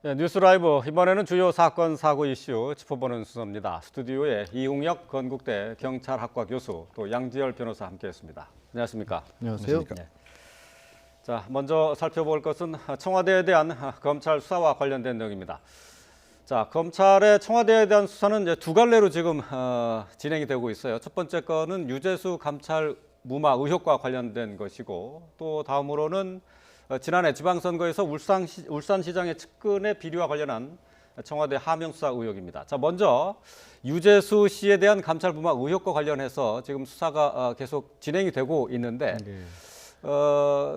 네, 뉴스 라이브 이번에는 주요 사건 사고 이슈 짚어보는 순서입니다. 스튜디오에 이웅혁 건국대 경찰학과 교수 또 양지열 변호사 함께했습니다. 안녕하십니까? 안녕하세요. 네. 자, 먼저 살펴볼 것은 청와대에 대한 검찰 수사와 관련된 내용입니다. 자, 검찰의 청와대에 대한 수사는 이제 두 갈래로 지금 진행이 되고 있어요. 첫 번째 건은 유재수 감찰 무마 의혹과 관련된 것이고 또 다음으로는 지난해 지방선거에서 울산시장의 측근의 비리와 관련한 청와대 하명수사 의혹입니다. 자, 먼저 유재수 씨에 대한 감찰 무마 의혹과 관련해서 지금 수사가 계속 진행이 되고 있는데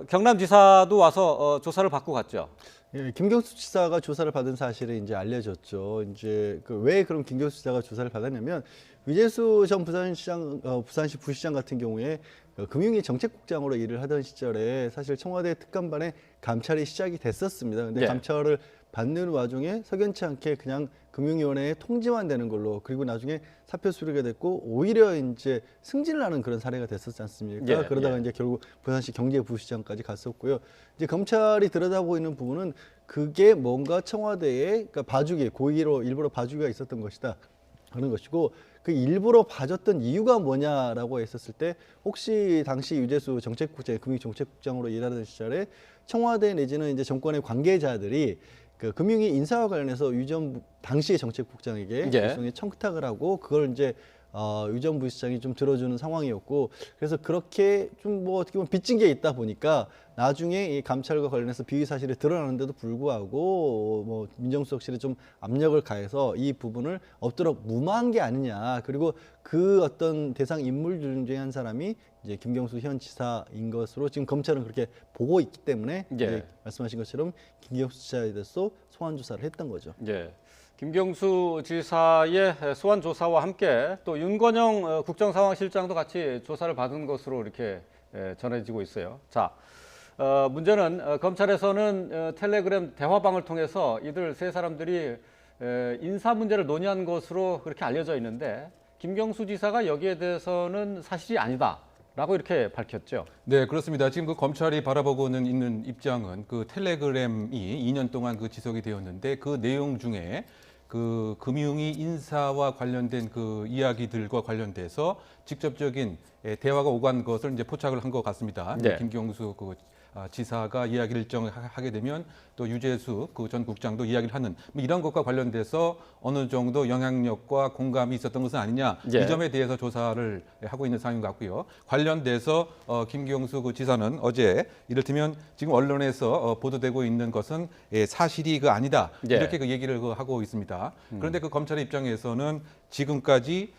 경남지사도 와서 조사를 받고 갔죠. 예, 김경수 지사가 조사를 받은 사실이 이제 알려졌죠. 이제 왜 그럼 김경수 지사가 조사를 받았냐면 유재수 전 부산시 부시장 같은 경우에 금융위 정책국장으로 일을 하던 시절에 사실 청와대 특감반에 감찰이 시작이 됐었습니다. 근데 네. 감찰을 받는 와중에 석연치 않게 그냥 금융위원회에 통지만 되는 걸로, 그리고 나중에 사표 수리가 됐고 오히려 이제 승진을 하는 그런 사례가 됐었지 않습니까? 예, 그러다가 예. 이제 결국 부산시 경제부시장까지 갔었고요. 이제 검찰이 들여다보고 있는 부분은 그게 뭔가 청와대에 그러니까 봐주기, 고의로 일부러 봐주기가 있었던 것이다 하는 것이고, 그 일부러 봐줬던 이유가 뭐냐라고 했었을 때 혹시 당시 유재수 정책국장, 금융정책국장으로 일하던 시절에 청와대 내지는 이제 정권의 관계자들이 그 금융위 인사와 관련해서 유전 당시의 정책국장에게 예. 일종의 청탁을 하고 그걸 이제 유 전 부시장이 좀 들어주는 상황이었고, 그래서 그렇게 좀 뭐 어떻게 보면 빚진 게 있다 보니까 나중에 이 감찰과 관련해서 비위 사실이 드러나는데도 불구하고 뭐 민정수석실에 좀 압력을 가해서 이 부분을 엎드려 무마한 게 아니냐, 그리고 그 어떤 대상 인물 중에 한 사람이 이제 김경수 현 지사인 것으로 지금 검찰은 그렇게 보고 있기 때문에 예. 이제 말씀하신 것처럼 김경수 지사에 대해서 소환 조사를 했던 거죠. 예. 김경수 지사의 소환 조사와 함께 또 윤건영 국정상황실장도 같이 조사를 받은 것으로 이렇게 전해지고 있어요. 자, 문제는 검찰에서는 텔레그램 대화방을 통해서 이들 세 사람들이 인사 문제를 논의한 것으로 그렇게 알려져 있는데 김경수 지사가 여기에 대해서는 사실이 아니다라고 이렇게 밝혔죠. 네, 그렇습니다. 지금 그 검찰이 바라보고는 있는 입장은 그 텔레그램이 2년 동안 그 지속이 되었는데 그 내용 중에 그 금융위 인사와 관련된 그 이야기들과 관련돼서 직접적인 대화가 오간 것을 이제 포착을 한 것 같습니다. 네. 김경수 그 지사가 이야기를 하게 되면 또 유재수 그 전 국장도 이야기를 하는 뭐 이런 것과 관련돼서 어느 정도 영향력과 공감이 있었던 것은 아니냐, 예. 이 점에 대해서 조사를 하고 있는 상황인 것 같고요. 관련돼서 김경수 그 지사는 어제 이를테면 지금 언론에서 보도되고 있는 것은 사실이 그 아니다, 예. 이렇게 그 얘기를 하고 있습니다. 그런데 그 검찰의 입장에서는 지금까지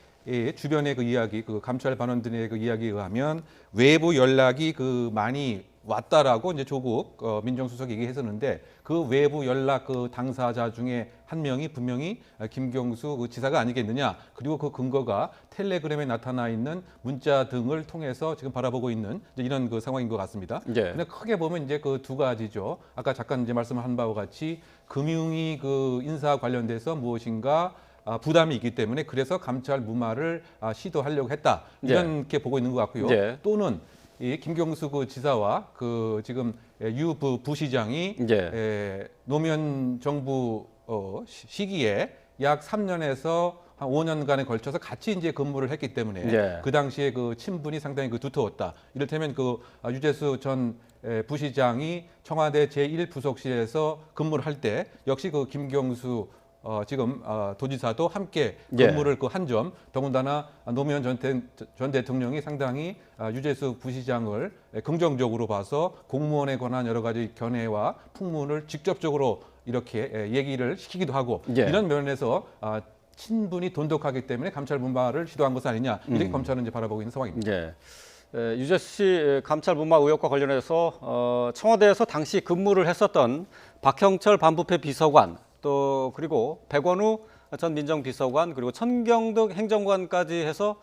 주변의 그 이야기, 그 감찰 반원들의 그 이야기에 의하면 외부 연락이 그 많이 왔다라고 이제 조국 민정수석이 얘기했었는데 그 외부 연락 그 당사자 중에 한 명이 분명히 김경수 그 지사가 아니겠느냐, 그리고 그 근거가 텔레그램에 나타나 있는 문자 등을 통해서 지금 바라보고 있는 이제 이런 그 상황인 것 같습니다. 예. 근데 크게 보면 이제 그 두 가지죠. 아까 잠깐 이제 말씀한 바와 같이 금융위 그 인사 관련돼서 무엇인가 부담이 있기 때문에 그래서 감찰 무마를 시도하려고 했다, 이렇게 보고 있는 것 같고요. 예. 또는 이 김경수 그 지사와 그 지금 유 부시장이 노무현 정부 시기에 약 3년에서 한 5년간에 걸쳐서 같이 이제 근무를 했기 때문에 예. 그 당시에 그 친분이 상당히 그 두터웠다. 이를테면 그 유재수 전 부시장이 청와대 제1부속실에서 근무를 할 때 역시 그 김경수 지금 도지사도 함께 근무를 그 한 점, 더군다나 노무현 전 대통령이 상당히 유재수 부시장을 긍정적으로 봐서 공무원에 관한 여러 가지 견해와 풍문을 직접적으로 이렇게 얘기를 시키기도 하고, 예. 이런 면에서 친분이 돈독하기 때문에 감찰 무마를 시도한 것은 아니냐, 이렇게 검찰은 이제 바라보고 있는 상황입니다. 예. 유재수 씨 감찰 무마 의혹과 관련해서 청와대에서 당시 근무를 했었던 박형철 반부패 비서관, 또 그리고 백원우 전 민정비서관, 그리고 천경덕 행정관까지 해서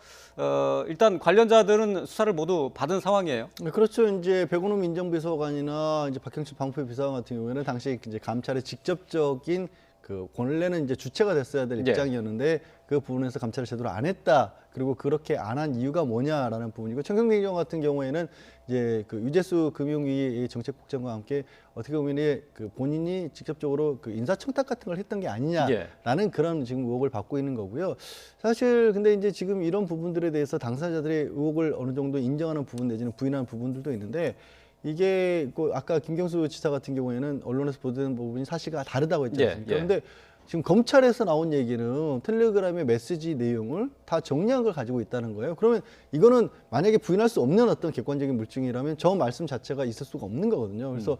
일단 관련자들은 수사를 모두 받은 상황이에요. 네, 그렇죠. 이제 백운호 민정비서관이나 이제 박형철 방부패 비서관 같은 경우에는 당시 이제 감찰의 직접적인 그 원래는 이제 주체가 됐어야 될 예. 입장이었는데 그 부분에서 감찰을 제대로 안 했다. 그리고 그렇게 안 한 이유가 뭐냐라는 부분이고 청평대 경우 같은 경우에는 이제 그 유재수 금융위 정책국장과 함께 어떻게 보면 그 본인이 직접적으로 그 인사청탁 같은 걸 했던 게 아니냐라는 예. 그런 지금 의혹을 받고 있는 거고요. 사실 근데 이제 지금 이런 부분들에 대해서 당사자들의 의혹을 어느 정도 인정하는 부분 내지는 부인하는 부분들도 있는데 이게 그 아까 김경수 지사 같은 경우에는 언론에서 보도된 부분이 사실과 다르다고 했지 예, 않습니까? 예. 그런데 지금 검찰에서 나온 얘기는 텔레그램의 메시지 내용을 다 정리한 걸 가지고 있다는 거예요. 그러면 이거는 만약에 부인할 수 없는 어떤 객관적인 물증이라면 저 말씀 자체가 있을 수가 없는 거거든요. 그래서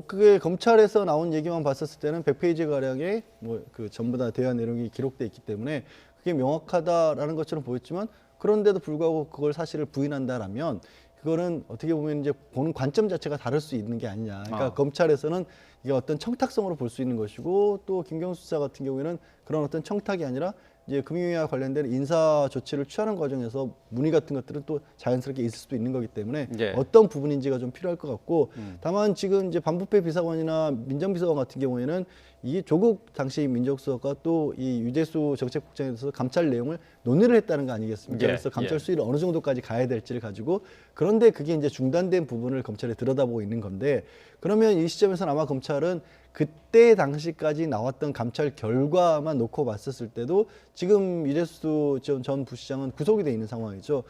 그게 검찰에서 나온 얘기만 봤었을 때는 100페이지 가량의 뭐 그 전부 다 대화 내용이 기록돼 있기 때문에 그게 명확하다라는 것처럼 보였지만 그런데도 불구하고 그걸 사실을 부인한다라면 그거는 어떻게 보면 이제 보는 관점 자체가 다를 수 있는 게 아니냐. 그러니까 검찰에서는 이게 어떤 청탁성으로 볼 수 있는 것이고 또 김경수 수사 같은 경우에는 그런 어떤 청탁이 아니라 이제 금융위와 관련된 인사 조치를 취하는 과정에서 문의 같은 것들은 또 자연스럽게 있을 수도 있는 거기 때문에 예. 어떤 부분인지가 좀 필요할 것 같고 다만 지금 이제 반부패 비서관이나 민정비서관 같은 경우에는 이 조국 당시 민정수석과 또 이 유재수 정책국장에 대해서 감찰 내용을 논의를 했다는 거 아니겠습니까? 예. 그래서 감찰 예. 수위를 어느 정도까지 가야 될지를 가지고 그런데 그게 이제 중단된 부분을 검찰이 들여다보고 있는 건데 그러면 이 시점에서는 아마 검찰은 그때 당시까지 나왔던 감찰 결과만 놓고 봤었을 때도 지금 유재수 전 부시장은 구속이 돼 있는 상황이죠.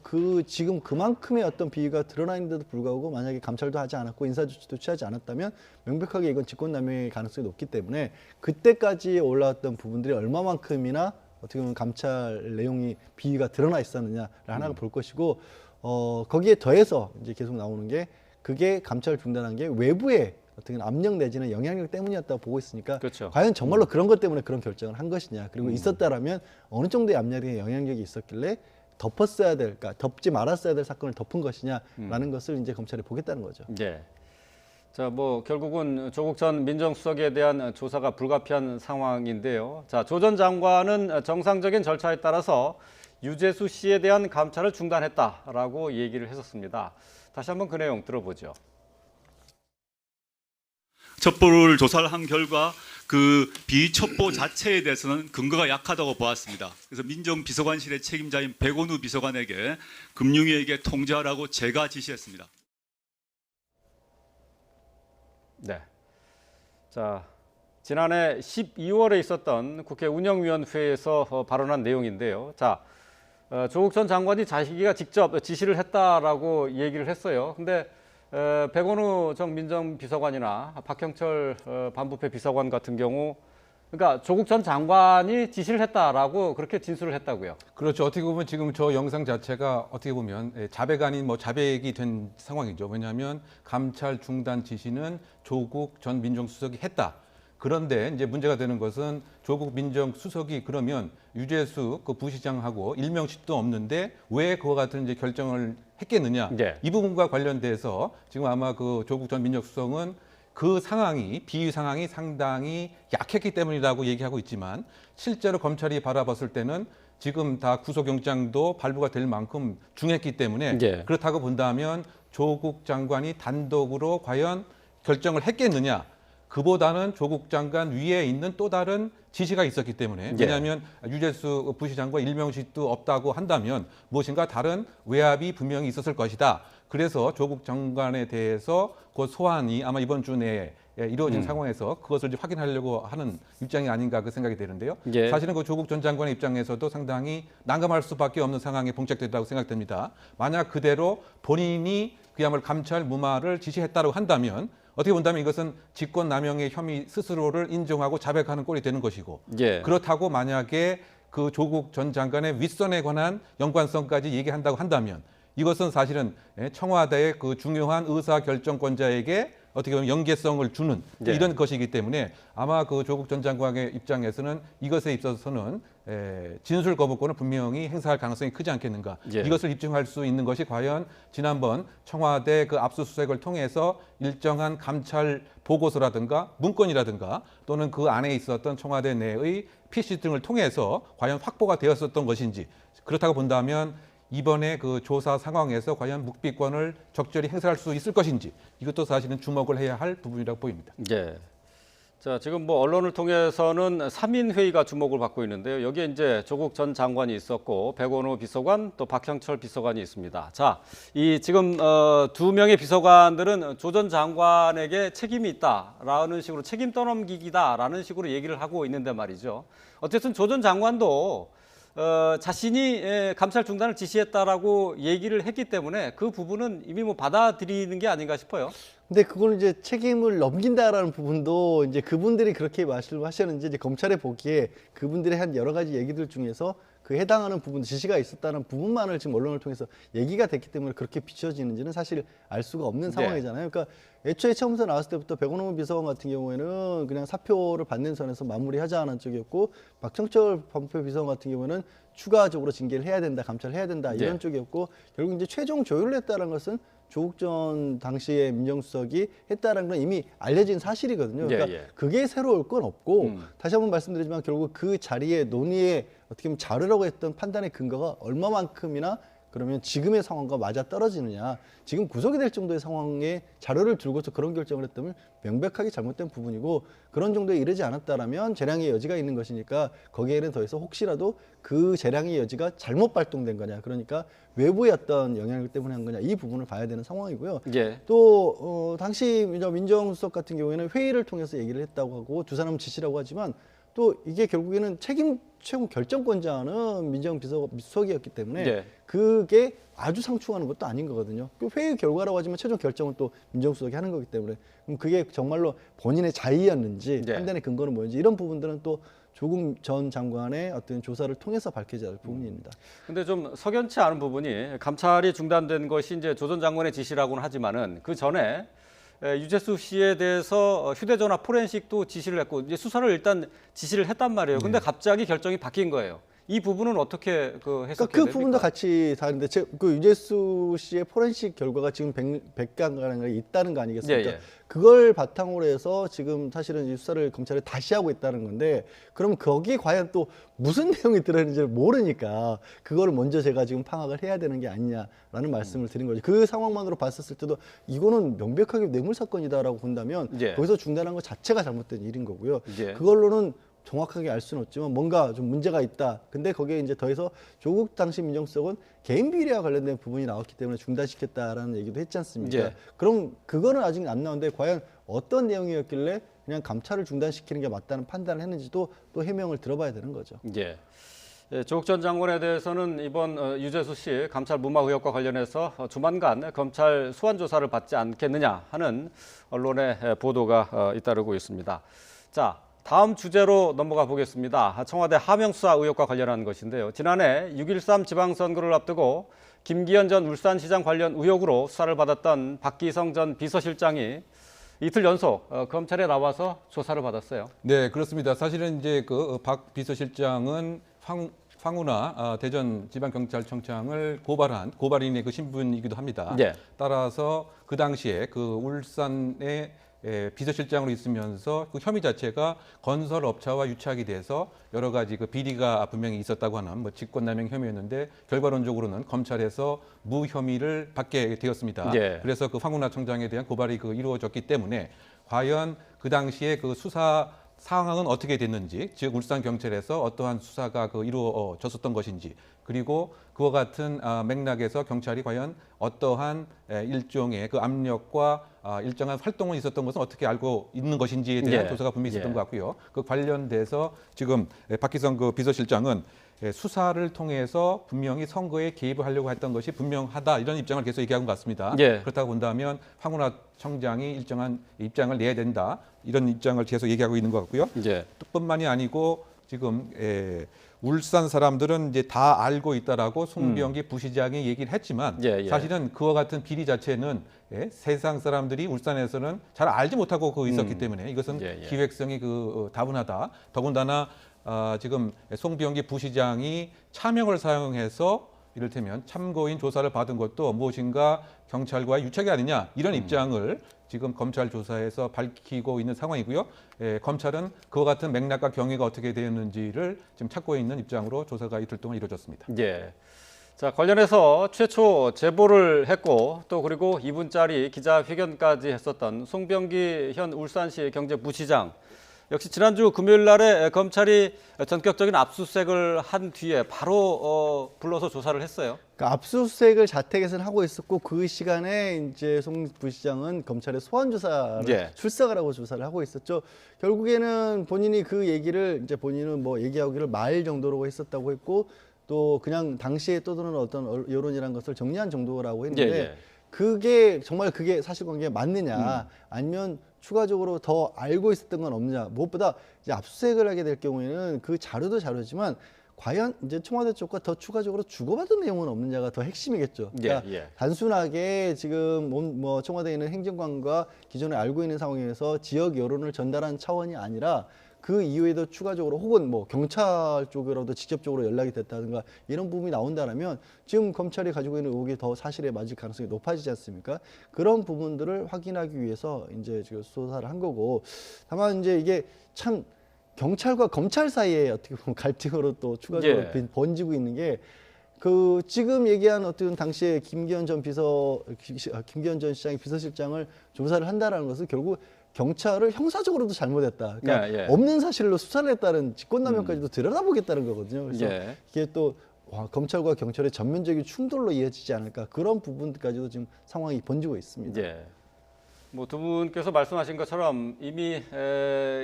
그 지금 그만큼의 어떤 비위가 드러나 있는데도 불구하고 만약에 감찰도 하지 않았고 인사조치도 취하지 않았다면 명백하게 이건 직권남용의 가능성이 높기 때문에 그때까지 올라왔던 부분들이 얼마만큼이나 어떻게 보면 감찰 내용이 비위가 드러나 있었느냐를 하나를 볼 것이고 거기에 더해서 이제 계속 나오는 게 그게 감찰을 중단한 게 외부의 어떻게 압력 내지는 영향력 때문이었다고 보고 있으니까 그렇죠. 과연 정말로 그런 것 때문에 그런 결정을 한 것이냐 그리고 있었다라면 어느 정도의 압력의 영향력이 있었길래 덮었어야 될, 그러니까 덮지 말았어야 될 사건을 덮은 것이냐라는 것을 이제 검찰이 보겠다는 거죠. 예. 자, 뭐 결국은 조국 전 민정수석에 대한 조사가 불가피한 상황인데요. 자, 조 전 장관은 정상적인 절차에 따라서 유재수 씨에 대한 감찰을 중단했다라고 얘기를 했었습니다. 다시 한번 그 내용 들어보죠. 첩보를 조사를 한 결과 그 비첩보 자체에 대해서는 근거가 약하다고 보았습니다. 그래서 민정비서관실의 책임자인 백원우 비서관에게 금융위에게 통지하라고 제가 지시했습니다. 네. 자, 지난해 12월에 있었던 국회 운영위원회에서 발언한 내용인데요. 자, 조국 전 장관이 자기가 직접 지시를 했다라고 얘기를 했어요. 근데 백원우 전 민정비서관이나 박형철 반부패 비서관 같은 경우 그러니까 조국 전 장관이 지시를 했다라고 그렇게 진술을 했다고요. 그렇죠. 어떻게 보면 지금 저 영상 자체가 어떻게 보면 자백 아닌 뭐 자백이 된 상황이죠. 왜냐하면 감찰 중단 지시는 조국 전 민정수석이 했다. 그런데 이제 문제가 되는 것은 조국 민정수석이 그러면 유재수 그 부시장하고 일명식도 없는데 왜 그와 같은 이제 결정을 했겠느냐. 네. 이 부분과 관련돼서 지금 아마 그 조국 전 민정수석은 그 상황이 비위 상황이 상당히 약했기 때문이라고 얘기하고 있지만 실제로 검찰이 바라봤을 때는 지금 다 구속영장도 발부가 될 만큼 중했기 때문에 예. 그렇다고 본다면 조국 장관이 단독으로 과연 결정을 했겠느냐. 그보다는 조국 장관 위에 있는 또 다른 지시가 있었기 때문에 예. 왜냐하면 유재수 부시장과 일명식도 없다고 한다면 무엇인가 다른 외압이 분명히 있었을 것이다. 그래서 조국 장관에 대해서 그 소환이 아마 이번 주 내에 이루어진 상황에서 그것을 이제 확인하려고 하는 입장이 아닌가 그 생각이 되는데요. 예. 사실은 그 조국 전 장관의 입장에서도 상당히 난감할 수밖에 없는 상황에 봉착됐다고 생각됩니다. 만약 그대로 본인이 그야말로 감찰 무마를 지시했다고 한다면 어떻게 본다면 이것은 직권남용의 혐의 스스로를 인정하고 자백하는 꼴이 되는 것이고 예. 그렇다고 만약에 그 조국 전 장관의 윗선에 관한 연관성까지 얘기한다고 한다면 이것은 사실은 청와대의 그 중요한 의사결정권자에게 어떻게 보면 연계성을 주는 네. 이런 것이기 때문에 아마 그 조국 전 장관의 입장에서는 이것에 있어서는 진술 거부권을 분명히 행사할 가능성이 크지 않겠는가. 예. 이것을 입증할 수 있는 것이 과연 지난번 청와대 그 압수수색을 통해서 일정한 감찰 보고서라든가 문건이라든가 또는 그 안에 있었던 청와대 내의 PC 등을 통해서 과연 확보가 되었었던 것인지 그렇다고 본다면 이번에 그 조사 상황에서 과연 묵비권을 적절히 행사할 수 있을 것인지 이것도 사실은 주목을 해야 할 부분이라고 보입니다. 예. 자, 지금 뭐 언론을 통해서는 3인 회의가 주목을 받고 있는데요. 여기에 이제 조국 전 장관이 있었고 백원호 비서관 또 박형철 비서관이 있습니다. 자, 이 지금 두 명의 비서관들은 조 전 장관에게 책임이 있다라는 식으로 책임 떠넘기기다라는 식으로 얘기를 하고 있는데 말이죠. 어쨌든 조 전 장관도 자신이 감찰 중단을 지시했다라고 얘기를 했기 때문에 그 부분은 이미 뭐 받아들이는 게 아닌가 싶어요. 근데 그거는 이제 책임을 넘긴다라는 부분도 이제 그분들이 그렇게 말씀하셨는지 이제 검찰에 보기에 그분들의 한 여러 가지 얘기들 중에서 그 해당하는 부분 지시가 있었다는 부분만을 지금 언론을 통해서 얘기가 됐기 때문에 그렇게 비춰지는지는 사실 알 수가 없는 상황이잖아요. 그러니까 애초에 처음부터 나왔을 때부터 백원호 비서관 같은 경우에는 그냥 사표를 받는 선에서 마무리하자는 쪽이었고 박형철 범죄 비서관 같은 경우에는 추가적으로 징계를 해야 된다, 감찰을 해야 된다 이런 쪽이었고 결국 이제 최종 조율을 했다는 것은 조국 전 당시의 민정수석이 했다는 건 이미 알려진 사실이거든요. 그러니까 그게 새로울 건 없고 다시 한번 말씀드리지만 결국 그 자리에 논의에 어떻게 보면 자르라고 했던 판단의 근거가 얼마만큼이나 그러면 지금의 상황과 맞아 떨어지느냐. 지금 구속이 될 정도의 상황에 자료를 들고서 그런 결정을 했다면 명백하게 잘못된 부분이고 그런 정도에 이르지 않았다라면 재량의 여지가 있는 것이니까 거기에는 더해서 혹시라도 그 재량의 여지가 잘못 발동된 거냐. 그러니까 외부의 어떤 영향력 때문에 한 거냐. 이 부분을 봐야 되는 상황이고요. 또 당시 민정수석 같은 경우에는 회의를 통해서 얘기를 했다고 하고 두 사람은 지시라고 하지만 또 이게 결국에는 최고 결정권자는 민정비서관이었기 때문에 그게 아주 상충하는 것도 아닌 거거든요. 그 회의 결과라고 하지만 최종 결정은 또 민정수석이 하는 거기 때문에 그럼 그게 정말로 본인의 자의였는지 판단의 근거는 뭐였는지 이런 부분들은 또 조국 전 장관의 어떤 조사를 통해서 밝혀져야 할 부분입니다. 근데 좀 석연치 않은 부분이 감찰이 중단된 것이 이제 조 전 장관의 지시라고는 하지만은 그 전에 유재수 씨에 대해서 휴대전화 포렌식도 지시를 했고 이제 수사를 일단 지시를 했단 말이에요. 근데 갑자기 결정이 바뀐 거예요. 이 부분은 어떻게 해석해야 됩니까? 그 부분도 같이 다른데 그 유재수 씨의 포렌식 결과가 지금 100건가량이 있다는 거 아니겠습니까? 그걸 바탕으로 해서 지금 사실은 이 수사를 검찰에 다시 하고 있다는 건데 그럼 거기에 과연 또 무슨 내용이 들어있는지를 모르니까 그거를 먼저 제가 지금 파악을 해야 되는 게 아니냐라는 말씀을 드린 거죠. 그 상황만으로 봤었을 때도 이거는 명백하게 뇌물 사건이다라고 본다면 거기서 중단한 것 자체가 잘못된 일인 거고요. 그걸로는 정확하게 알 수는 없지만 뭔가 좀 문제가 있다. 근데 거기에 이제 더해서 조국 당시 민정수석은 개인 비리와 관련된 부분이 나왔기 때문에 중단시켰다라는 얘기도 했지 않습니까? 그럼 그거는 아직 안 나오는데 과연 어떤 내용이었길래 그냥 감찰을 중단시키는 게 맞다는 판단을 했는지도 또 해명을 들어봐야 되는 거죠. 조국 전 장관에 대해서는 이번 유재수 씨 감찰 무마 의혹과 관련해서 조만간 검찰 소환 조사를 받지 않겠느냐 하는 언론의 보도가 잇따르고 있습니다. 자, 다음 주제로 넘어가 보겠습니다. 청와대 하명수사 의혹과 관련한 것인데요. 지난해 6.13 지방선거를 앞두고 김기현 전 울산시장 관련 의혹으로 수사를 받았던 박기성 전 비서실장이 이틀 연속 검찰에 나와서 조사를 받았어요. 네, 그렇습니다. 사실은 이제 그 박 비서실장은 황운하 대전지방경찰청장을 고발인의 그 신분이기도 합니다. 따라서 그 당시에 그 울산의 비서실장으로 있으면서 그 혐의 자체가 건설업체와 유착이 돼서 여러 가지 그 비리가 분명히 있었다고 하는 뭐 직권남용 혐의였는데 결과론적으로는 검찰에서 무혐의를 받게 되었습니다. 그래서 그 황운하 청장에 대한 고발이 이루어졌기 때문에 과연 그 당시에 그 수사 상황은 어떻게 됐는지, 즉 울산 경찰에서 어떠한 수사가 이루어졌었던 것인지, 그리고 그와 같은 맥락에서 경찰이 과연 어떠한 일종의 그 압력과 일정한 활동이 있었던 것은 어떻게 알고 있는 것인지에 대한 조사가 분명히 있었던 것 같고요. 그 관련돼서 지금 박기성 그 비서실장은 수사를 통해서 분명히 선거에 개입을 하려고 했던 것이 분명하다 이런 입장을 계속 얘기한 것 같습니다. 그렇다고 본다면 황운하 청장이 일정한 입장을 내야 된다 이런 입장을 계속 얘기하고 있는 것 같고요. 뿐만이 아니고 지금 울산 사람들은 이제 다 알고 있다라고 송병기 부시장이 얘기를 했지만 사실은 그와 같은 비리 자체는 세상 사람들이 울산에서는 잘 알지 못하고 있었기 때문에 이것은 기획성이 다분하다. 더군다나 지금 송병기 부시장이 차명을 사용해서 이를테면 참고인 조사를 받은 것도 무엇인가 경찰과의 유착이 아니냐 이런 입장을 지금 검찰 조사에서 밝히고 있는 상황이고요. 검찰은 그와 같은 맥락과 경위가 어떻게 되었는지를 지금 찾고 있는 입장으로 조사가 이틀 동안 이루어졌습니다. 자, 관련해서 최초 제보를 했고 또 그리고 2분짜리 기자회견까지 했었던 송병기 현 울산시 경제부시장 역시 지난주 금요일 날에 검찰이 전격적인 압수수색을 한 뒤에 바로 불러서 조사를 했어요. 그러니까 압수수색을 자택에서는 하고 있었고 그 시간에 이제 송 부시장은 검찰에 소환 조사를 예. 출석을 하고 조사를 하고 있었죠. 결국에는 본인이 그 얘기를 이제 본인은 뭐 얘기하기를 말 정도로 했었다고 했고 또 그냥 당시에 떠도는 어떤 여론이란 것을 정리한 정도라고 했는데 예. 그게 정말 그게 사실관계가 맞느냐 아니면 추가적으로 더 알고 있었던 건 없느냐. 무엇보다 이제 압수수색을 하게 될 경우에는 그 자료도 자료지만 과연 이제 청와대 쪽과 더 추가적으로 주고받은 내용은 없느냐가 더 핵심이겠죠. 그러니까 예. 단순하게 지금 뭐 청와대에 있는 행정관과 기존에 알고 있는 상황에서 지역 여론을 전달한 차원이 아니라 그 이후에도 추가적으로 혹은 뭐 경찰 쪽으로도 직접적으로 연락이 됐다든가 이런 부분이 나온다면 지금 검찰이 가지고 있는 의혹이 더 사실에 맞을 가능성이 높아지지 않습니까? 그런 부분들을 확인하기 위해서 이제 지금 수사를 한 거고 다만 이제 이게 참 경찰과 검찰 사이에 어떻게 보면 갈등으로 또 추가적으로 예. 번지고 있는 게 그 지금 얘기한 어떤 당시에 김기현 전 시장의 비서실장을 조사를 한다라는 것은 결국 경찰을 형사적으로도 잘못했다. 그러니까 예. 없는 사실로 수사를 했다는 직권남용까지도 들여다보겠다는 거거든요. 그래서 예. 이게 또 검찰과 경찰의 전면적인 충돌로 이어지지 않을까 그런 부분까지도 지금 상황이 번지고 있습니다. 예. 뭐 두 분께서 말씀하신 것처럼 이미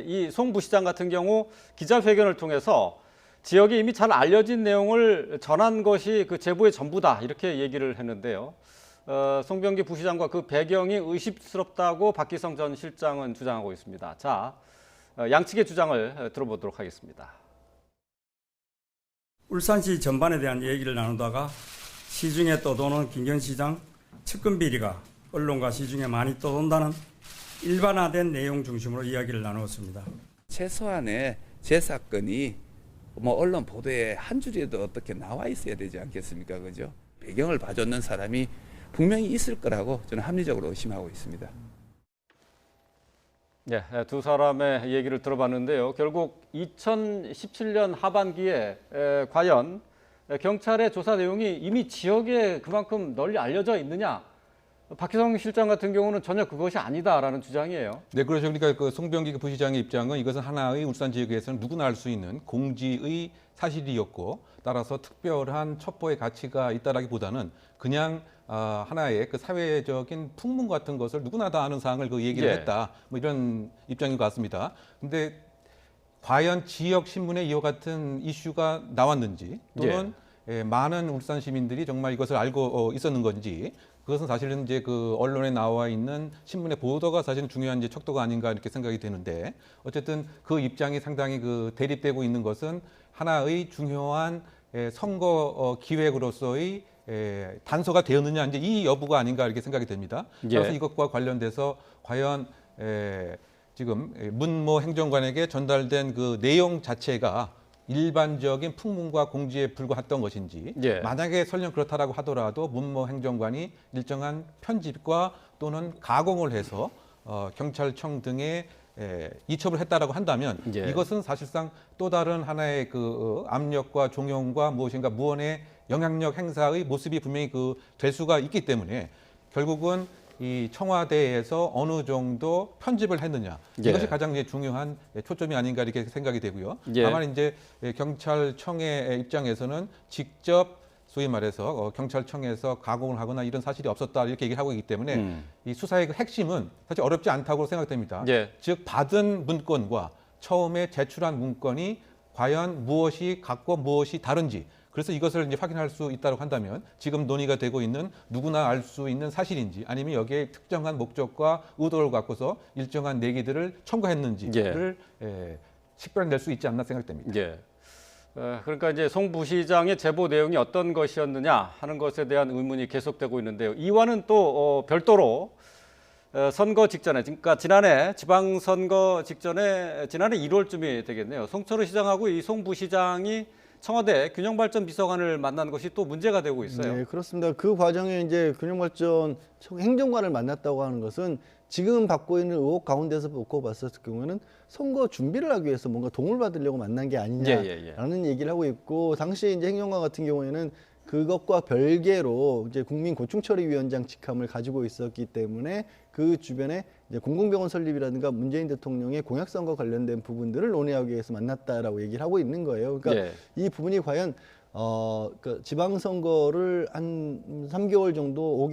이 송 부시장 같은 경우 기자회견을 통해서 지역에 이미 잘 알려진 내용을 전한 것이 그 제보의 전부다 이렇게 얘기를 했는데요. 송병기 부시장과 그 배경이 의심스럽다고 박기성 전 실장은 주장하고 있습니다. 자, 양측의 주장을 들어보도록 하겠습니다. 울산시 전반에 대한 얘기를 나누다가 시중에 떠도는 김기현 시장 측근 비리가 언론과 시중에 많이 떠돈다는 일반화된 내용 중심으로 이야기를 나누었습니다. 최소한의 제 사건이 뭐 언론 보도에 한 줄이라도 어떻게 나와 있어야 되지 않겠습니까? 그죠? 배경을 봐줬는 사람이 분명히 있을 거라고 저는 합리적으로 의심하고 있습니다. 네, 두 사람의 얘기를 들어봤는데요. 결국 2017년 하반기에 과연 경찰의 조사 내용이 이미 지역에 그만큼 널리 알려져 있느냐? 박기성 실장 같은 경우는 전혀 그것이 아니다라는 주장이에요. 네, 그렇죠. 그러니까 그 송병기 부시장의 입장은 이것은 하나의 울산 지역에서는 누구나 알 수 있는 공지의 사실이었고 따라서 특별한 첩보의 가치가 있다라기보다는 그냥 하나의 그 사회적인 풍문 같은 것을 누구나 다 아는 사항을 그 얘기를 예. 했다. 뭐 이런 입장인 것 같습니다. 근데 과연 지역 신문에 이와 같은 이슈가 나왔는지 또는 많은 울산 시민들이 정말 이것을 알고 있었는 건지 그것은 사실은 이제 그 언론에 나와 있는 신문의 보도가 사실은 중요한 이제 척도가 아닌가 이렇게 생각이 되는데 어쨌든 그 입장이 상당히 그 대립되고 있는 것은 하나의 중요한 선거 기획으로서의 단서가 되었느냐 이제 이 여부가 아닌가 이렇게 생각이 됩니다. 그래서 이것과 관련돼서 과연 지금 문모 행정관에게 전달된 그 내용 자체가 일반적인 풍문과 공지에 불과했던 것인지 만약에 설령 그렇다라고 하더라도 문모 행정관이 일정한 편집과 또는 가공을 해서 경찰청 등에 이첩을 했다라고 한다면 이것은 사실상 또 다른 하나의 그 압력과 종용과 무엇인가 무언의 영향력 행사의 모습이 분명히 그 될 수가 있기 때문에 결국은 이 청와대에서 어느 정도 편집을 했느냐 이것이 가장 이제 중요한 초점이 아닌가 이렇게 생각이 되고요. 다만 이제 경찰청의 입장에서는 직접 소위 말해서 경찰청에서 가공을 하거나 이런 사실이 없었다 이렇게 얘기를 하고 있기 때문에 이 수사의 그 핵심은 사실 어렵지 않다고 생각됩니다. 즉 받은 문건과 처음에 제출한 문건이 과연 무엇이 같고 무엇이 다른지. 그래서 이것을 이제 확인할 수 있다고 한다면 지금 논의가 되고 있는 누구나 알 수 있는 사실인지 아니면 여기에 특정한 목적과 의도를 갖고서 일정한 내기들을 첨가했는지를 식별낼 수 있지 않나 생각됩니다. 그러니까 이제 송 부시장의 제보 내용이 어떤 것이었느냐 하는 것에 대한 의문이 계속되고 있는데요. 이와는 또 별도로 선거 직전에, 그러니까 지난해 지방선거 직전에 지난해 1월쯤이 되겠네요. 송철호 시장하고 이 송 부시장이 청와대 균형발전 비서관을 만난 것이 또 문제가 되고 있어요. 네, 그렇습니다. 그 과정에 이제 균형발전 행정관을 만났다고 하는 것은 지금 받고 있는 의혹 가운데서 놓고 봤을 경우에는 선거 준비를 하기 위해서 뭔가 도움을 받으려고 만난 게 아니냐라는 얘기를 하고 있고 당시에 이제 행정관 같은 경우에는 그것과 별개로 이제 국민고충처리위원장 직함을 가지고 있었기 때문에 그 주변에 이제 공공병원 설립이라든가 문재인 대통령의 공약선거 관련된 부분들을 논의하기 위해서 만났다라고 얘기를 하고 있는 거예요. 그러니까 예. 이 부분이 과연 그 지방선거를 한 3개월 정도,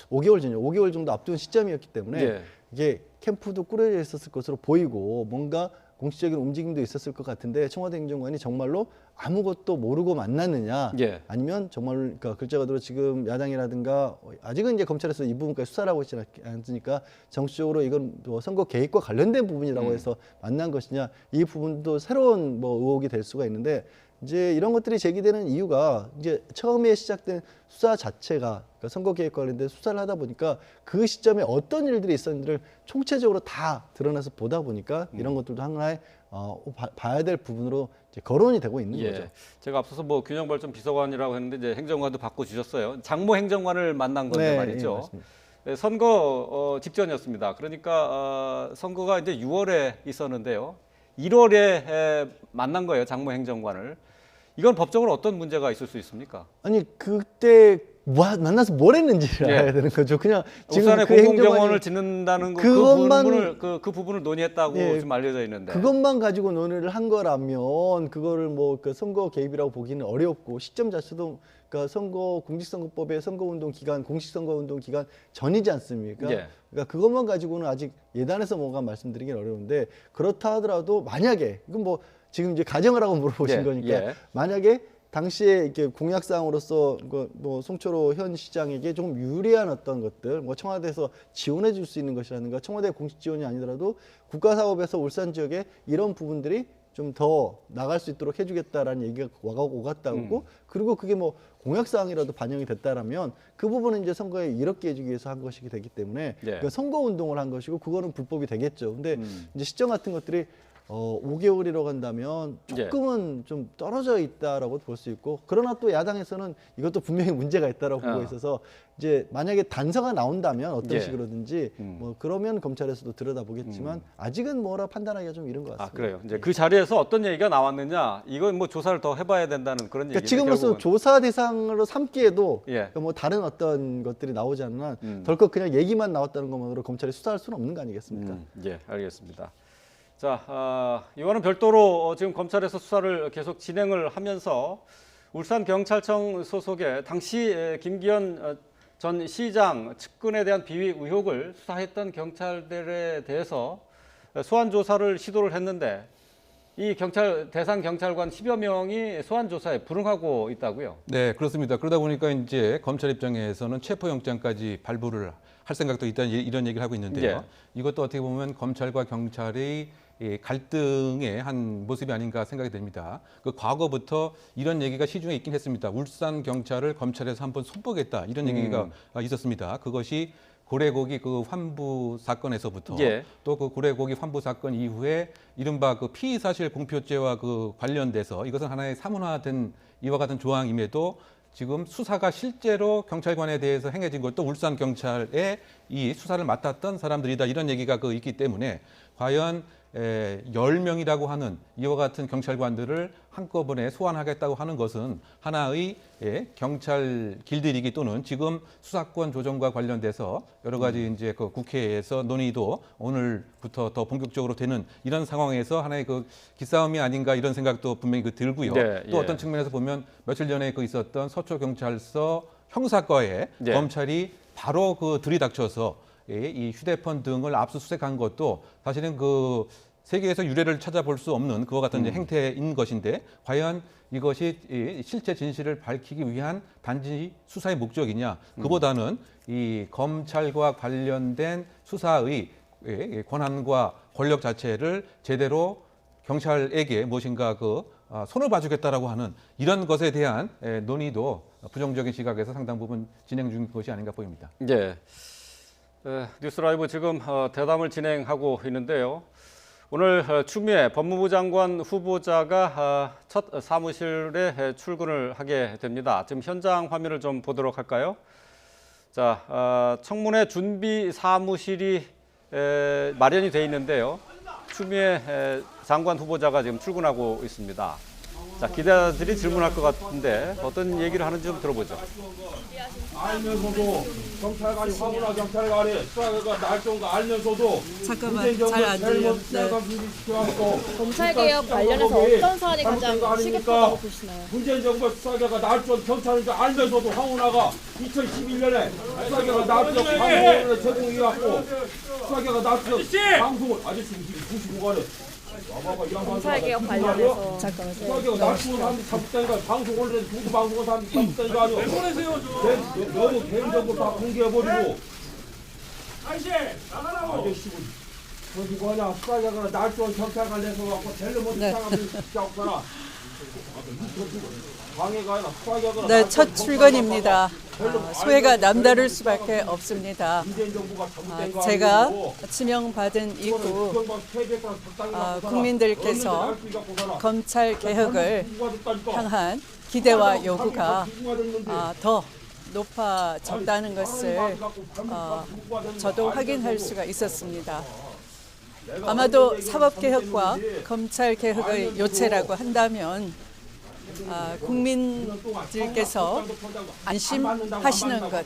5개월 정도 앞둔 시점이었기 때문에 예. 이게 캠프도 꾸려져 있었을 것으로 보이고 뭔가 공식적인 움직임도 있었을 것 같은데 청와대 행정관이 정말로 아무것도 모르고 만났느냐 예. 아니면 정말 그러니까 글자 그대로 지금 야당이라든가 아직은 이제 검찰에서 이 부분까지 수사를 하고 있지 않으니까 정치적으로 이건 뭐 선거 개입과 관련된 부분이라고 해서 만난 것이냐 이 부분도 새로운 뭐 의혹이 될 수가 있는데 이제 이런 것들이 제기되는 이유가 이제 처음에 시작된 수사 자체가 그러니까 선거 개입 관련된 수사를 하다 보니까 그 시점에 어떤 일들이 있었는지를 총체적으로 다 드러나서 보다 보니까 이런 것들도 하나의 봐야 될 부분으로 이제 거론이 되고 있는 거죠. 제가 앞서서 뭐 균형발전 비서관이라고 했는데 이제 행정관도 바꿔주셨어요. 장모 행정관을 만난 건데 네, 말이죠. 네, 맞습니다. 네, 선거 직전이었습니다. 그러니까 선거가 이제 6월에 있었는데요. 1월에 만난 거예요. 장모 행정관을. 이건 법적으로 어떤 문제가 있을 수 있습니까? 아니 그때 만나서 뭘 했는지를 예. 알아야 되는 거죠. 그냥 지금 울산에 그 공공병원을 짓는다는 그것만- 그 부분을 논의했다고 예. 좀 알려져 있는데. 그것만 가지고 논의를 한 거라면 그거를 뭐 그 선거 개입이라고 보기는 어렵고 시점 자체도 그러니까 공직선거법의 선거운동 기간, 공직선거운동 기간 전이지 않습니까? 예. 그러니까 그것만 가지고는 아직 예단해서 뭐가 말씀드리긴 어려운데 그렇다 하더라도 만약에 이건 뭐 지금 이제 가정을 하고 물어보신 예, 거니까 예. 만약에 당시에 이렇게 공약사항으로서 뭐 송철호 현 시장에게 좀 유리한 어떤 것들, 뭐 청와대에서 지원해 줄 수 있는 것이라든가 청와대 공식 지원이 아니더라도 국가사업에서 울산 지역에 이런 부분들이 좀 더 나갈 수 있도록 해주겠다라는 얘기가 오갔다고 그리고 그게 뭐 공약사항이라도 반영이 됐다라면 그 부분은 이제 선거에 이롭게 해주기 위해서 한 것이기 되기 때문에 그러니까 선거운동을 한 것이고 그거는 불법이 되겠죠. 근데 이제 시점 같은 것들이 5개월이라고 한다면 조금은 좀 떨어져 있다라고 볼 수 있고 그러나 또 야당에서는 이것도 분명히 문제가 있다라고 보고 있어서 이제 만약에 단서가 나온다면 어떤 예. 식으로든지 뭐 그러면 검찰에서도 들여다보겠지만 아직은 뭐라 판단하기가 좀 이른 것 같습니다. 아, 그래요. 이제 그 자리에서 어떤 얘기가 나왔느냐, 이건 뭐 조사를 더 해봐야 된다는 그런 그러니까 얘기죠. 지금으로서 조사 대상으로 삼기에도 예. 그러니까 뭐 다른 어떤 것들이 나오지 않는 한 덜컥 그냥 얘기만 나왔다는 것만으로 검찰이 수사할 수는 없는 거 아니겠습니까? 예, 알겠습니다. 자, 이거는 별도로 지금 검찰에서 수사를 계속 진행을 하면서 울산경찰청 소속의 당시 김기현 전 시장 측근에 대한 비위 의혹을 수사했던 경찰들에 대해서 소환 조사를 시도를 했는데 이 대상 경찰관 10여 명이 소환 조사에 불응하고 있다고요. 네, 그렇습니다. 그러다 보니까 이제 검찰 입장에서는 체포영장까지 발부를 할 생각도 있다는 이런 얘기를 하고 있는데요. 예. 이것도 어떻게 보면 검찰과 경찰의 갈등의 한 모습이 아닌가 생각이 됩니다. 그 과거부터 이런 얘기가 시중에 있긴 했습니다. 울산 경찰을 검찰에서 한번 손보겠다 이런 얘기가 있었습니다. 그것이 고래고기 그 환부 사건에서부터 예. 또 그 고래고기 환부 사건 이후에 이른바 그 피의사실 공표죄와 그 관련돼서 이것은 하나의 사문화된 이와 같은 조항임에도 지금 수사가 실제로 경찰관에 대해서 행해진 것도 울산 경찰의 이 수사를 맡았던 사람들이다 이런 얘기가 있기 때문에 과연 10명이라고 하는 이와 같은 경찰관들을 한꺼번에 소환하겠다고 하는 것은 하나의 경찰 길들이기 또는 지금 수사권 조정과 관련돼서 여러 가지 이제 그 국회에서 논의도 오늘부터 더 본격적으로 되는 이런 상황에서 하나의 그 기싸움이 아닌가 이런 생각도 분명히 들고요. 네, 또 예. 어떤 측면에서 보면 며칠 전에 있었던 서초경찰서 형사과에 예. 검찰이 바로 들이닥쳐서 이 휴대폰 등을 압수수색한 것도 사실은 세계에서 유례를 찾아볼 수 없는 그와 같은 이제 행태인 것인데 과연 이것이 이 실체 진실을 밝히기 위한 단지 수사의 목적이냐 그보다는 이 검찰과 관련된 수사의 권한과 권력 자체를 제대로 경찰에게 무엇인가 손을 봐주겠다라고 하는 이런 것에 대한 논의도 부정적인 시각에서 상당 부분 진행 중인 것이 아닌가 보입니다. 예. 뉴스라이브 지금 대담을 진행하고 있는데요. 오늘 추미애 법무부 장관 후보자가 첫 사무실에 출근을 하게 됩니다. 지금 현장 화면을 좀 보도록 할까요? 자, 청문회 준비 사무실이 마련이 돼 있는데요. 추미애 장관 후보자가 지금 출근하고 있습니다. 자, 기자들이 질문할 것 같은데 어떤 얘기를 하는지 좀 들어보죠. 알면서도 경찰관이 화물하 경찰관이 수사가 날조인 거 알면서도 잠깐만, 잘 안 들려. 네. 검찰개혁 관련해서 어떤 사안이 가장 시급하다고 보시나요? 문재인 정부 수사계가 날조 경찰인 줄 알면서도 황운하가 2011년에 수사계가 날조 방송을 제공해갖고 수사계가 날조 방송을 아저씨 95간에 검찰개혁 관련해서 잠깐만. 수사계가 날조 사람들이 잡혔다니까 방송 원래 누구 방송을 사람들이 잡혔다니까 아니요 너무 개인정보 다 공개해버리고 아저씨 저기 뭐냐 수사계가 날조 경찰관 내서 갖고 제일 먼저 사람들 잡잖아 방해가 아니라 수사계가 네, 첫 출근입니다. 소외가 남다를 수밖에 없습니다. 제가 지명받은 이후 국민들께서 검찰 개혁을 향한 기대와 요구가 더 높아졌다는 것을 저도 확인할 수가 있었습니다. 아마도 사법개혁과 검찰개혁의 요체라고 한다면 국민들께서 안심하시는 것,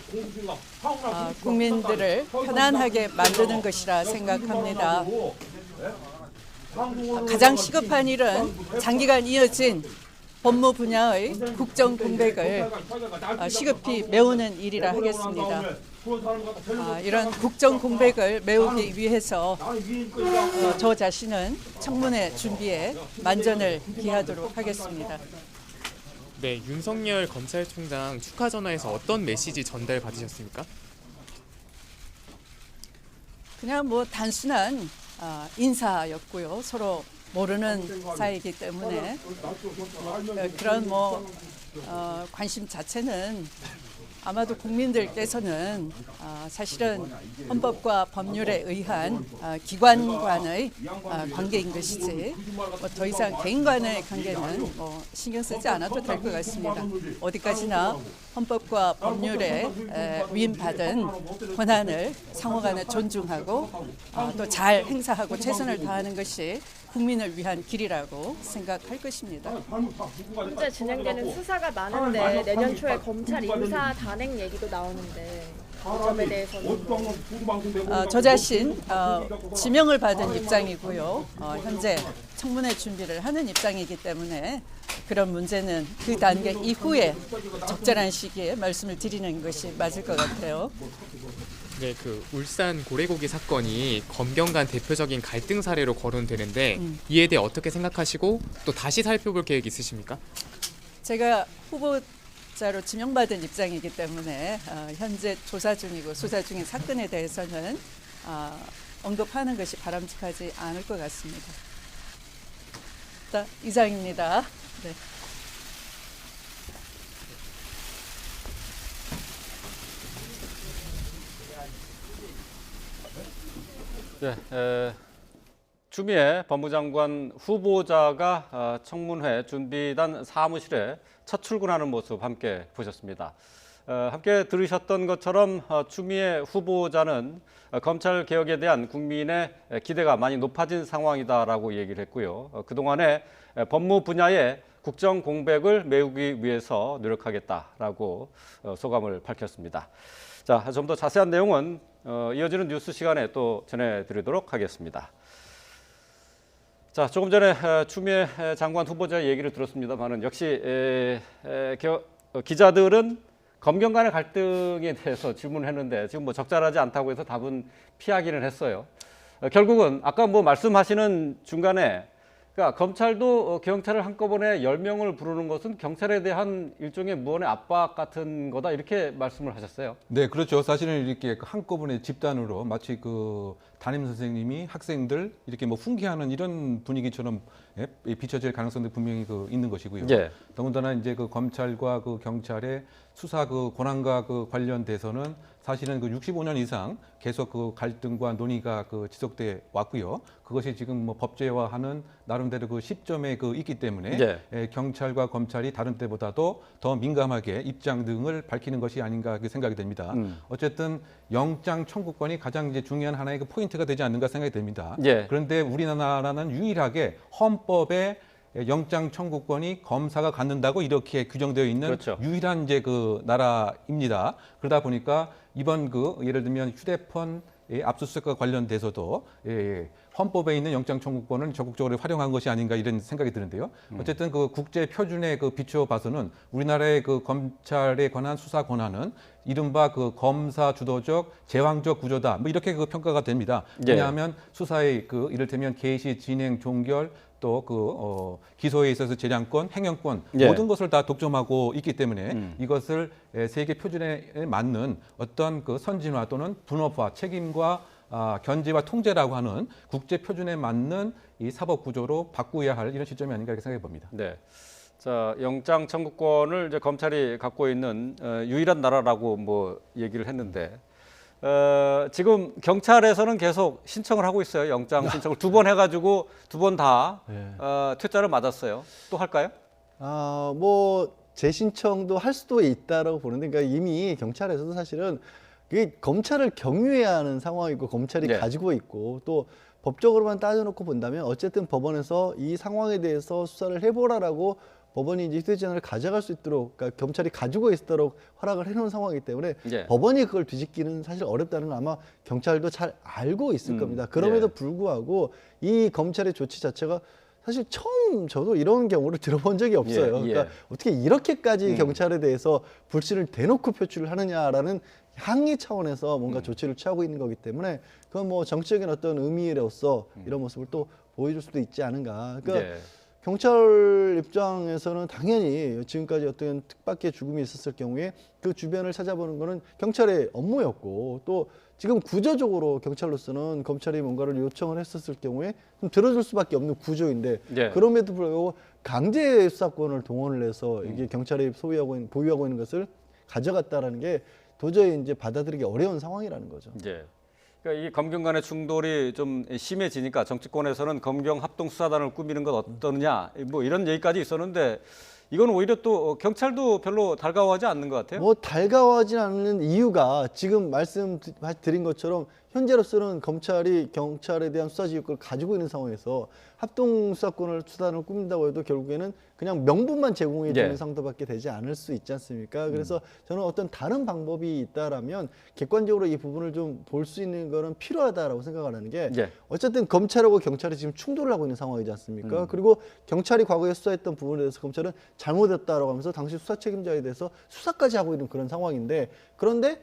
국민들을 편안하게 만드는 것이라 생각합니다. 가장 시급한 일은 장기간 이어진 법무 분야의 국정 공백을 시급히 메우는 일이라 하겠습니다. 이런 국정 공백을 메우기 위해서 저 자신은 청문회 준비에 만전을 기하도록 하겠습니다. 네, 윤석열 검찰총장 축하 전화에서 어떤 메시지 전달 받으셨습니까? 그냥 뭐 단순한 인사였고요. 서로 모르는 사이이기 때문에 그런 관심 자체는 아마도 국민들께서는 사실은 헌법과 법률에 의한 기관간의 관계인 것이지 더 이상 개인 간의 관계는 신경 쓰지 않아도 될 것 같습니다. 어디까지나 헌법과 법률에 위임받은 권한을 상호간에 존중하고 또 잘 행사하고 최선을 다하는 것이 국민을 위한 길이라고 생각할 것입니다. 현재 진행되는 수사가 많은데 내년 초에 검찰 인사 단행 얘기도 나오는데 이 점에 대해서는 저 자신 지명을 받은 입장이고요. 현재 청문회 준비를 하는 입장이기 때문에 그런 문제는 그 단계 이후에 적절한 시기에 말씀을 드리는 것이 맞을 것 같아요. 네, 그 울산 고래고기 사건이 검경 간 대표적인 갈등 사례로 거론되는데 이에 대해 어떻게 생각하시고 또 다시 살펴볼 계획 있으십니까? 제가 후보자로 지명받은 입장이기 때문에 현재 조사 중이고 수사 중인 사건에 대해서는 언급하는 것이 바람직하지 않을 것 같습니다. 이상입니다. 네. 네, 추미애 법무장관 후보자가 청문회 준비단 사무실에 첫 출근하는 모습 함께 보셨습니다. 함께 들으셨던 것처럼 추미애 후보자는 검찰 개혁에 대한 국민의 기대가 많이 높아진 상황이다라고 얘기를 했고요. 그동안에 법무 분야의 국정 공백을 메우기 위해서 노력하겠다라고 소감을 밝혔습니다. 자, 좀 더 자세한 내용은 이어지는 뉴스 시간에 또 전해드리도록 하겠습니다. 자, 조금 전에 추미애 장관 후보자의 얘기를 들었습니다만은 역시 기자들은 검경 간의 갈등에 대해서 질문을 했는데 지금 뭐 적절하지 않다고 해서 답은 피하기는 했어요. 결국은 아까 뭐 말씀하시는 중간에 그러니까 검찰도 경찰을 한꺼번에 10명을 부르는 것은 경찰에 대한 일종의 무언의 압박 같은 거다 이렇게 말씀을 하셨어요. 네, 그렇죠. 사실은 이렇게 한꺼번에 집단으로 마치 그 담임 선생님이 학생들 이렇게 뭐 훈계하는 이런 분위기처럼 비춰질 가능성도 분명히 있는 것이고요. 예. 더군다나 이제 그 검찰과 그 경찰의 수사 권한과 관련돼서는 사실은 65년 이상 계속 갈등과 논의가 지속돼 왔고요. 그것이 지금 뭐 법제화하는 나름대로 시점에 있기 때문에 예. 경찰과 검찰이 다른 때보다도 더 민감하게 입장 등을 밝히는 것이 아닌가 생각이 됩니다. 어쨌든 영장 청구권이 가장 이제 중요한 하나의 포인트가 되지 않는가 생각이 됩니다. 예. 그런데 우리나라는 유일하게 헌법에 영장 청구권이 검사가 갖는다고 이렇게 규정되어 있는 그렇죠. 유일한 이제 그 나라입니다. 그러다 보니까 이번 그 예를 들면 휴대폰 압수수색과 관련돼서도 헌법에 있는 영장 청구권을 적극적으로 활용한 것이 아닌가 이런 생각이 드는데요. 어쨌든 그 국제 표준에 그 비추어 봐서는 우리나라의 그 검찰에 관한 수사 권한은 이른바 그 검사 주도적 제왕적 구조다. 뭐 이렇게 그 평가가 됩니다. 예. 왜냐하면 수사의 그 이를테면 개시, 진행, 종결 또 기소에 있어서 재량권, 행정권 예. 모든 것을 다 독점하고 있기 때문에 이것을 세계 표준에 맞는 어떤 그 선진화 또는 분업화, 책임과 견제와 통제라고 하는 국제 표준에 맞는 이 사법 구조로 바꾸어야 할 이런 시점이 아닌가 이렇게 생각해 봅니다. 네. 자, 영장 청구권을 이제 검찰이 갖고 있는 유일한 나라라고 뭐 얘기를 했는데 지금 경찰에서는 계속 신청을 하고 있어요. 영장 신청을 2번 해가지고 2번 다 퇴짜를 맞았어요. 또 할까요? 뭐 재신청도 할 수도 있다라고 보는데, 그러니까 이미 경찰에서도 사실은 그게 검찰을 경유해야 하는 상황이고 검찰이 네. 가지고 있고 또 법적으로만 따져놓고 본다면 어쨌든 법원에서 이 상황에 대해서 수사를 해보라라고 법원이 이제 휴대전화를 가져갈 수 있도록, 그러니까 경찰이 가지고 있도록 허락을 해놓은 상황이기 때문에 예. 법원이 그걸 뒤집기는 사실 어렵다는 건 아마 경찰도 잘 알고 있을 겁니다. 그럼에도 불구하고 이 검찰의 조치 자체가 사실 처음 저도 이런 경우를 들어본 적이 없어요. 예, 예. 그러니까 어떻게 이렇게까지 경찰에 대해서 불신을 대놓고 표출을 하느냐라는 항의 차원에서 뭔가 조치를 취하고 있는 거기 때문에 그건 뭐 정치적인 어떤 의미로서 이런 모습을 또 보여줄 수도 있지 않은가. 그러니까 예. 경찰 입장에서는 당연히 지금까지 어떤 뜻밖의 죽음이 있었을 경우에 그 주변을 찾아보는 거는 경찰의 업무였고, 또 지금 구조적으로 경찰로서는 검찰이 뭔가를 요청을 했었을 경우에 좀 들어줄 수밖에 없는 구조인데 예. 그럼에도 불구하고 강제 수사권을 동원을 해서 이게 경찰이 보유하고 있는 것을 가져갔다라는 게 도저히 이제 받아들이기 어려운 상황이라는 거죠. 예. 그러니까 이 검경 간의 충돌이 좀 심해지니까 정치권에서는 검경 합동 수사단을 꾸미는 건 어떠느냐 뭐 이런 얘기까지 있었는데 이건 오히려 또 경찰도 별로 달가워하지 않는 것 같아요. 뭐 달가워하지 않는 이유가 지금 말씀드린 것처럼 현재로서는 검찰이 경찰에 대한 수사 지휘권을 가지고 있는 상황에서 합동 수사단을 꾸민다고 해도 결국에는 그냥 명분만 제공해 주는 예. 상도밖에 되지 않을 수 있지 않습니까? 그래서 저는 어떤 다른 방법이 있다라면 객관적으로 이 부분을 좀 볼 수 있는 거는 필요하다라고 생각을 하는 게 예. 어쨌든 검찰하고 경찰이 지금 충돌을 하고 있는 상황이지 않습니까? 그리고 경찰이 과거에 수사했던 부분에 대해서 검찰은 잘못했다라고 하면서 당시 수사 책임자에 대해서 수사까지 하고 있는 그런 상황인데, 그런데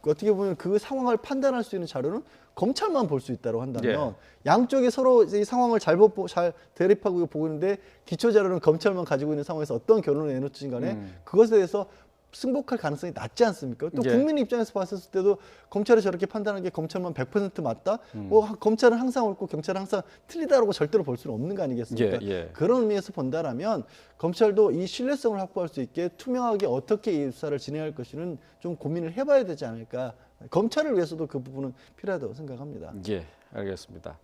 어떻게 보면 그 상황을 판단할 수 있는 자료는 검찰만 볼 수 있다고 한다면 양쪽이 서로 이 상황을 잘 대립하고 보고 있는데 기초 자료는 검찰만 가지고 있는 상황에서 어떤 결론을 내놓든 간에 그것에 대해서 승복할 가능성이 낮지 않습니까? 또 예. 국민 입장에서 봤을 때도 검찰이 저렇게 판단하는 게 검찰만 100% 맞다? 뭐 검찰은 항상 옳고 경찰은 항상 틀리다라고 절대로 볼 수는 없는 거 아니겠습니까? 예, 예. 그런 의미에서 본다라면 검찰도 이 신뢰성을 확보할 수 있게 투명하게 어떻게 이 수사를 진행할 것인지는 좀 고민을 해봐야 되지 않을까. 검찰을 위해서도 그 부분은 필요하다고 생각합니다. 예, 알겠습니다.